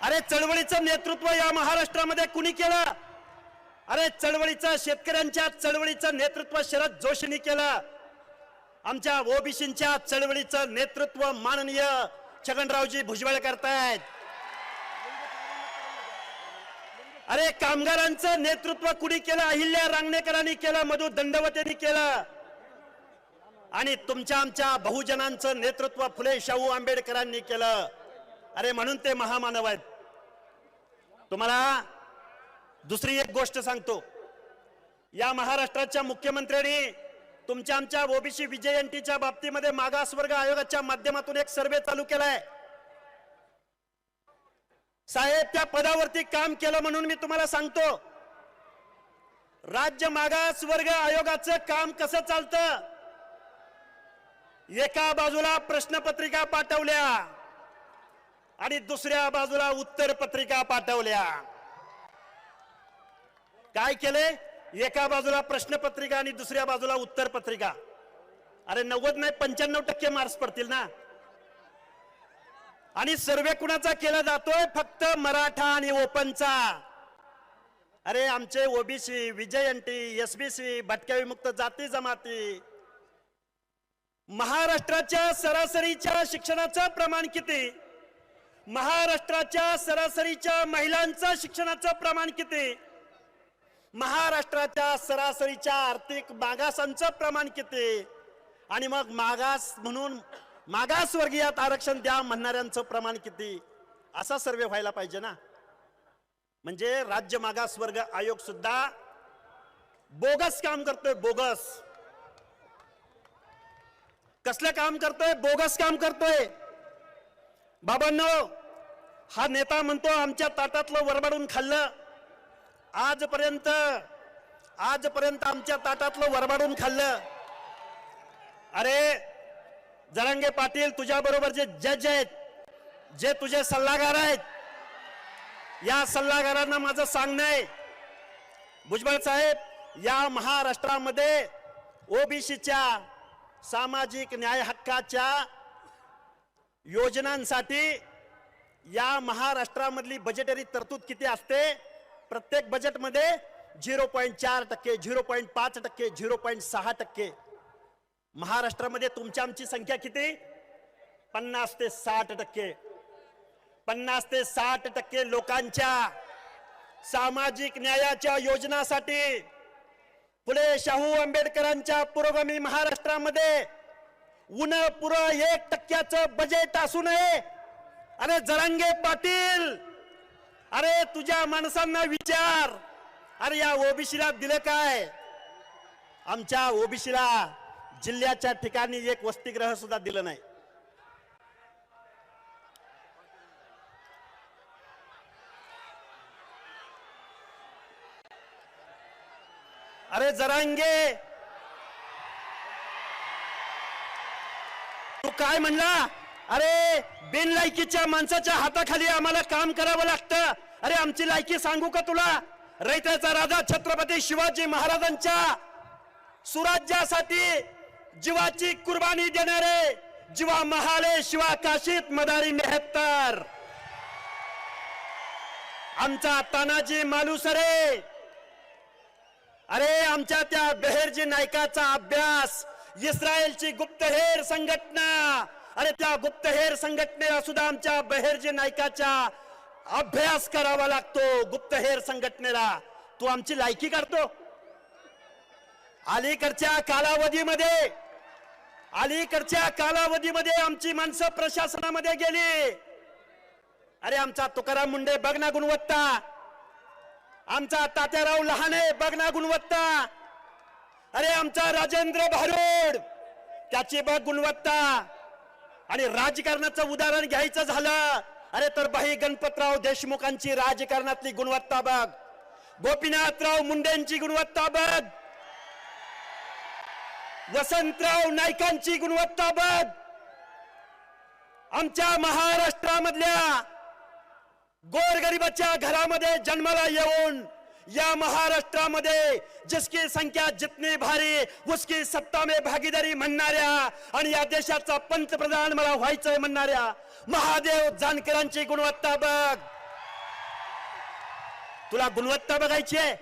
अरे चळवळीचं नेतृत्व या महाराष्ट्रामध्ये कुणी केलं? अरे चळवळीचं, शेतकऱ्यांच्या चळवळीचं नेतृत्व शरद जोशींनी केलं. आमच्या ओबीसींच्या चळवळीचं नेतृत्व माननीय छगनरावजी भुजबळ करतायत. अरे कामगारांचं नेतृत्व कुणी केलं? अहिल्या रांगणेकरांनी केलं, मधु दंडवतेंनी केलं. आणि तुमच्या आमच्या बहुजनांचं नेतृत्व फुले शाहू आंबेडकरांनी केलं. अरे म्हणून ते महामानव आहेत. तुम्हाला दुसरी एक गोष्ट सांगतो. या महाराष्ट्राच्या मुख्यमंत्र्यांनी तुमच्या आमच्या ओबीसी विजयंतीच्या बाबतीमध्ये मागासवर्ग आयोगाच्या माध्यमातून एक सर्वे चालू केलाय. साहेब, त्या पदावरती काम केलं म्हणून मी तुम्हाला सांगतो, राज्य मागासवर्ग आयोगाचं काम कसं चालतं. एका बाजूला प्रश्नपत्रिका पाठवल्या आणि दुसऱ्या बाजूला उत्तर पत्रिका पाठवल्या. काय केले? एका बाजूला प्रश्नपत्रिका आणि दुसऱ्या बाजूला उत्तर पत्रिका. अरे 90 नाही 95% मार्क्स पडतील ना. आणि सर्वे कुणाचा केला जातोय? फक्त मराठा आणि ओपनचा. अरे आमचे ओबीसी, विजयंती, एसबीसी, भटक्या विमुक्त जाती जमाती, महाराष्ट्राच्या सरासरीच्या शिक्षणाचं प्रमाण किती? महाराष्ट्राच्या सरासरीच्या महिलांचं शिक्षणाचं प्रमाण किती? महाराष्ट्राच्या सरासरीच्या आर्थिक मागासांचं प्रमाण किती? आणि मग मागास म्हणून मागासवर्गीयात आरक्षण द्या म्हणणाऱ्यांचं प्रमाण किती? असा सर्वे व्हायला पाहिजे ना. म्हणजे राज्य मागासवर्ग आयोग सुद्धा बोगस काम करतोय. बोगस कसलं काम करतोय? बोगस काम करतोय. बाबांनो, हा नेता म्हणतो आमच्या ताटातलं वरबाडून खाल्लं. आजपर्यंत आमच्या ताटातलं वरबाडून खाल्लं. अरे जरांगे पाटील, तुझ्या बरोबर जे जज आहेत, जे तुझे सल्लागार आहेत, या सल्लागारांना माझं सांगणं आहे, भुजबळ साहेब, या महाराष्ट्रामध्ये ओबीसीच्या सामाजिक न्याय हक्काच्या योजनांसाठी या महाराष्ट्रामधली बजेटरी तरतूद किती असते? प्रत्येक बजेटमध्ये 0.4%, 0.5%, 0.6%. महाराष्ट्रामध्ये तुमच्या आमची संख्या किती? 50 ते 60%. 50 ते 60% लोकांच्या सामाजिक न्यायाच्या योजनासाठी फुले शाहू आंबेडकरांच्या पुरोगामी महाराष्ट्रामध्ये पुरं 1% बजेट असू नये. अरे जरांगे पाटील, अरे तुझ्या माणसांना विचार, अरे या ओबीसीला दिलं काय? आमच्या ओबीसीला जिल्ह्याच्या ठिकाणी एक वसतिगृह सुद्धा दिलं नाही. अरे जरांगे, तू काय म्हणला? अरे बिनलायकीच्या माणसाच्या हाताखाली आम्हाला काम करावं लागतं. अरे आमची लायकी सांगू का तुला? रयतेचा राजा छत्रपती शिवाजी महाराजांच्या सुराज्यासाठी जीवाची कुर्बानी देणारे, जीवा महाले शिवा काशीत मदारी 79, आमचा तानाजी मालुसरे. अरे आमच्या त्या बेहेरजी नायकाचा अभ्यास, इस्रायलची गुप्तहेर संघटना, अरे त्या गुप्तहेर संघटनेला सुद्धा आमच्या बेहेरजी नायकाचा अभ्यास करावा लागतो. गुप्तहेर संघटनेला तू आमची लायकी काढतो? अलीकडच्या कालावधीमध्ये आमची माणसं प्रशासनामध्ये गेली. अरे आमचा तुकाराम मुंडे बघ ना गुणवत्ता, आमचा तात्याराव लहाने बघ ना गुणवत्ता, अरे आमचा राजेंद्र भारुड त्याची बघ गुणवत्ता. आणि राजकारणाचं उदाहरण घ्यायचं झालं, अरे तर भाई गणपतराव देशमुखांची राजकारणातली गुणवत्ता बघ, गोपीनाथराव मुंडेंची गुणवत्ता बघ, वसंतराव नाईकांची गुणवत्ता बघ. आमच्या महाराष्ट्रामधल्या गोरगरिबाच्या घरामध्ये जन्माला येऊन या महाराष्ट्रामध्ये जिसकी संख्या जितनी भारी उसकी सत्ता में भागीदारी म्हणणाऱ्या आणि या देशाचा पंतप्रधान मला व्हायचंय म्हणणाऱ्या महादेव जानकरांची गुणवत्ता बघ. तुला गुणवत्ता बघायची आहे,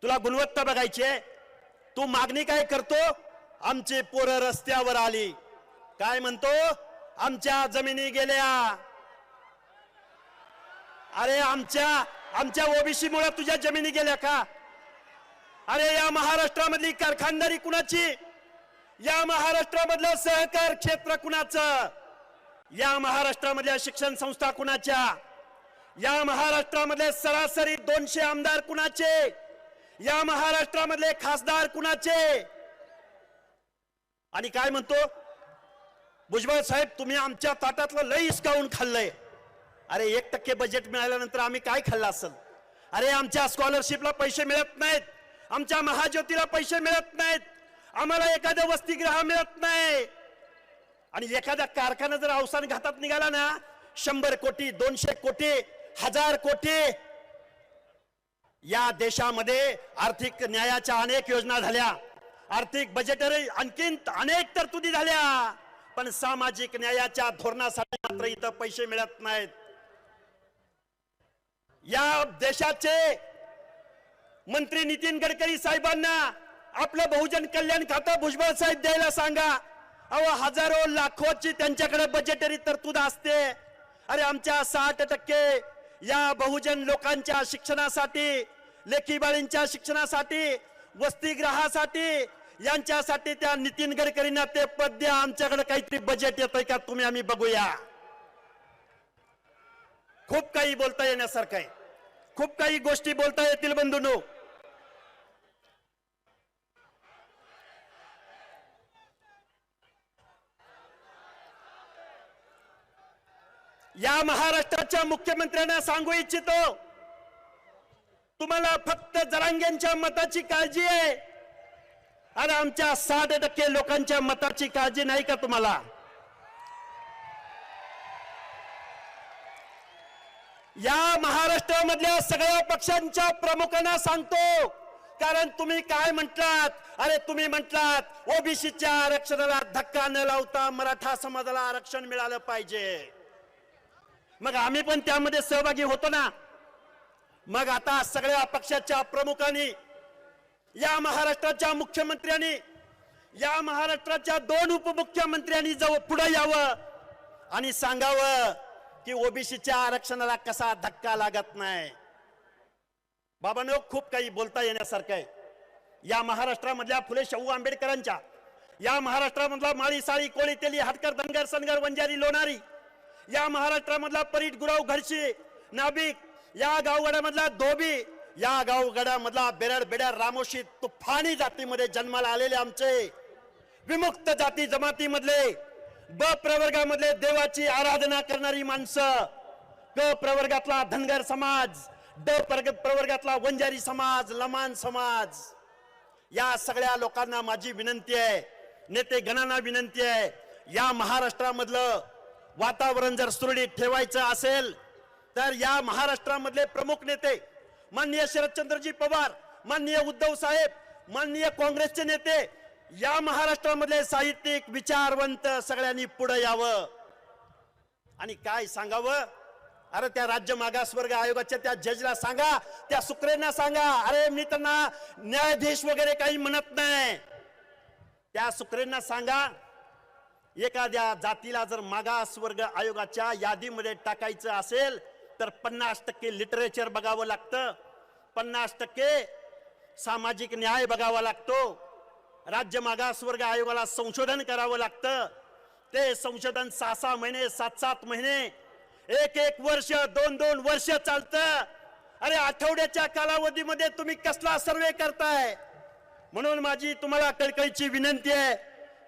तुला गुणवत्ता बघायची आहे. तू मागणी काय करतो? आमची पोरं रस्त्यावर आली, काय म्हणतो? आमच्या जमिनी गेल्या. अरे आमच्या ओबीसी मुळे तुझ्या जमिनी गेल्या का? अरे या महाराष्ट्रामधली कारखानदारी कुणाची? या महाराष्ट्रामधलं सहकार क्षेत्र कुणाचं? या महाराष्ट्रामधल्या शिक्षण संस्था कुणाच्या? या महाराष्ट्रामधले सरासरी 200 आमदार कुणाचे? या महाराष्ट्रामधले खासदार कुणाचे? आणि काय म्हणतो भुजबळ साहेब, तुम्ही आमच्या ताटातलं लई हिसकावून खाल्लंय. अरे 1% बजेट मिळाल्यानंतर आम्ही काय खाल्लं असेल? अरे आमच्या स्कॉलरशिपला पैसे मिळत नाहीत, आमच्या महाज्योतीला पैसे मिळत नाहीत, आम्हाला एखादं वसतिगृह मिळत नाही. आणि एखादा कारखाना जर अवसान घातात निघाला ना, 100 कोटी 200 कोटी 1000 कोटी. या देशामध्ये आर्थिक न्यायाच्या अनेक योजना झाल्या, आर्थिक बजेटरी आणखीन अनेक तरतुदी झाल्या, पण सामाजिक न्यायाच्या धोरणासाठी मात्र इथं पैसे मिळत नाहीत. या देशाचे मंत्री नितीन गडकरी साहेबांना आपलं बहुजन कल्याण खातं भुजबळ साहेब द्यायला सांगा. अहो हजारो लाखोची त्यांच्याकडे बजेटरी तरतूद असते. अरे आमच्या 60% या बहुजन लोकांच्या शिक्षणासाठी, लेकीबाळींच्या शिक्षणासाठी, वसतिगृहासाठी, यांच्यासाठी त्या नितीन गडकरींना ते पद द्या. आमच्याकडे काहीतरी बजेट येतंय का तुम्ही आम्ही बघूया. खूप काही बोलता येण्यासारखं आहे, खूप काही गोष्टी बोलता येतील बंधूंनो. या महाराष्ट्राच्या मुख्यमंत्र्यांना सांगू इच्छितो, तुम्हाला फक्त जरांगेंच्या मताची काळजी आहे आणि आमच्या 60% लोकांच्या मताची काळजी नाही का तुम्हाला? या महाराष्ट्रामधल्या सगळ्या पक्षांच्या प्रमुखांना सांगतो, कारण तुम्ही काय म्हटलात? अरे तुम्ही म्हटलात ओबीसीच्या आरक्षणाला धक्का न लावता मराठा समाजाला आरक्षण मिळालं पाहिजे. मग आम्ही पण त्यामध्ये सहभागी होतो ना. मग आता सगळ्या पक्षाच्या प्रमुखांनी, या महाराष्ट्राच्या मुख्यमंत्र्यांनी, या महाराष्ट्राच्या 2 उपमुख्यमंत्र्यांनी जवळ पुढे यावं आणि सांगावं की ओबीसीच्या आरक्षणाला कसा धक्का लागत नाही. बाबांनो, खूप काही बोलता येण्यासारखं आहे. या महाराष्ट्रामधल्या फुले शाहू आंबेडकरांच्या, या महाराष्ट्रामधला माळी साळी कोळी तेली हाटकर धनगर सनगर वंजारी लोणारी, या महाराष्ट्रामधला परीट गुराव घरशी नाभिक, या गावगड्यामधला धोबी, या गावगड्यामधला बेरड बेड्या रामोशी तुफानी जातीमध्ये जन्माला आलेले आमचे विमुक्त जाती जमातीमधले, ब प्रवर्गामधले देवाची आराधना करणारी माणसं, क प्रवर्गातला धनगर समाज, ड प्रवर्गातला वंजारी समाज, लमाण समाज, या सगळ्या लोकांना माझी विनंती आहे, नेते गणांना विनंती आहे, या महाराष्ट्रामधलं वातावरण जर सुरळीत ठेवायचं असेल तर या महाराष्ट्रामधले प्रमुख नेते माननीय शरदचंद्रजी पवार, माननीय उद्धव साहेब, माननीय काँग्रेसचे नेते, या महाराष्ट्रामधले साहित्यिक विचारवंत सगळ्यांनी पुढे यावं आणि काय सांगावं. अरे त्या राज्य मागासवर्ग आयोगाच्या त्या जजला सांगा, त्या सुक्रेंना सांगा, अरे मी त्यांना न्यायाधीश वगैरे काही म्हणत नाही, त्या सुक्रेंना सांगा, एखाद्या जातीला जर मागासवर्ग आयोगाच्या यादीमध्ये टाकायचं असेल तर 50% लिटरेचर बघावं लागतं, 50% सामाजिक न्याय बघावा लागतो. राज्य मागासवर्ग आयोगाला संशोधन करावं लागतं. ते संशोधन 6-6 महिने 7-7 महिने 1-1 वर्ष 2-2 वर्ष चालतं. अरे आठवड्याच्या कालावधीमध्ये तुम्ही कसला सर्वे करताय? म्हणून माझी तुम्हाला कळकळीची विनंती आहे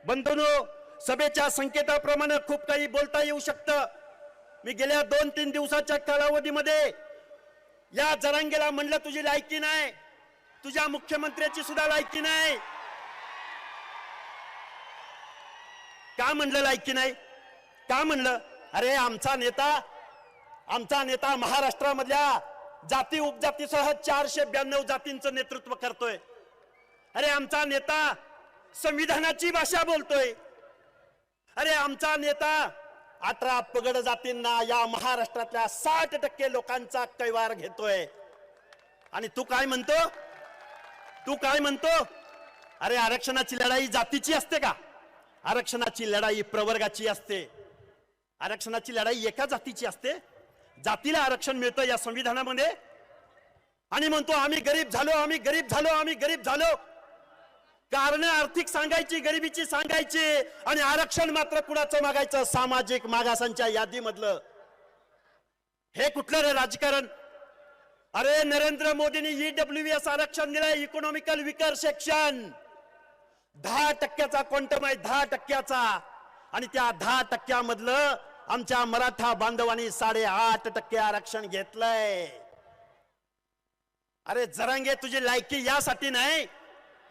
बंधूंनो, सभेच्या संकेताप्रमाणे खूप काही बोलता येऊ शकतं. मी गेल्या 2-3 दिवसाच्या कालावधीमध्ये या जरांगेला म्हणलं तुझी लायकी नाही, तुझ्या मुख्यमंत्र्याची सुद्धा लायकी नाही. का म्हणलं लायकी नाही? का म्हणलं? अरे आमचा नेता महाराष्ट्रामधल्या जाती उपजातीसह 492 जातींचं नेतृत्व करतोय. अरे आमचा नेता संविधानाची भाषा बोलतोय. अरे आमचा नेता 18 पगड जातींना या महाराष्ट्रातल्या 60% लोकांचा कैवार घेतोय. आणि तू काय म्हणतो? तू काय म्हणतो? अरे आरक्षणाची लढाई जातीची असते का? आरक्षणाची लढाई प्रवर्गाची असते. आरक्षणाची लढाई एका जातीची असते. जातीला आरक्षण मिळतं या संविधानामध्ये आणि म्हणतो आम्ही गरीब झालो, आम्ही गरीब झालो, आम्ही गरीब झालो. कारण आर्थिक सांगायची, गरिबीची सांगायची आणि आरक्षण मात्र कुणाचं मागायचं? सामाजिक मागासांच्या यादीमधलं. हे कुठलं रे राजकारण? अरे नरेंद्र मोदींनी EWS आरक्षण दिलंय, इकॉनॉमिकल विकर सेक्शन. 10% क्वांटम आहे, 10%. आणि त्या 10% आमच्या मराठा बांधवांनी 8.5% आरक्षण घेतलंय. अरे जरांगे, तुझी लायकी यासाठी नाही,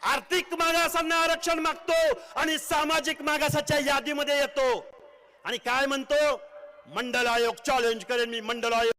आर्थिक मागासांना आरक्षण मागतो आणि सामाजिक मागासाच्या यादीमध्ये येतो आणि काय म्हणतो? मंडल आयोग चॅलेंज करेन मी, मंडल आयोग.